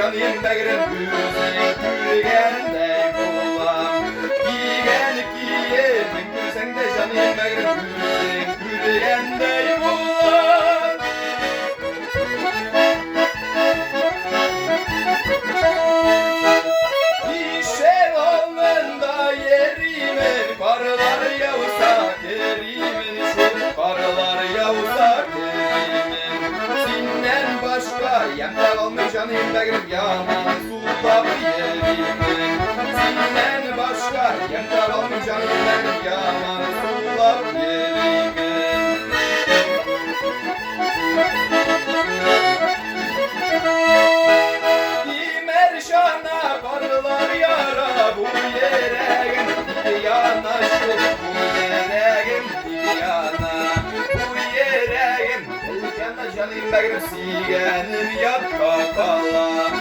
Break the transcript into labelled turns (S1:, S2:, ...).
S1: canım beğerim güzel Gülgende bulam Giygenip giyerim Gülsen de canım beğerim güzel Gülgende bulam İşe olmanda yerime Karlar yağsa kerimin Karlar yağsa kerimin Sinden başka yemde kalmış canım beğerim yaman sulap yerimin Sinden başka yemde kalmış canım beğerim yaman sulap yerimin Dimerşana karlar yara bu yere gel yanaşır bu yere gel yana bu yere gel yana canım beğerim sigenim yat kakala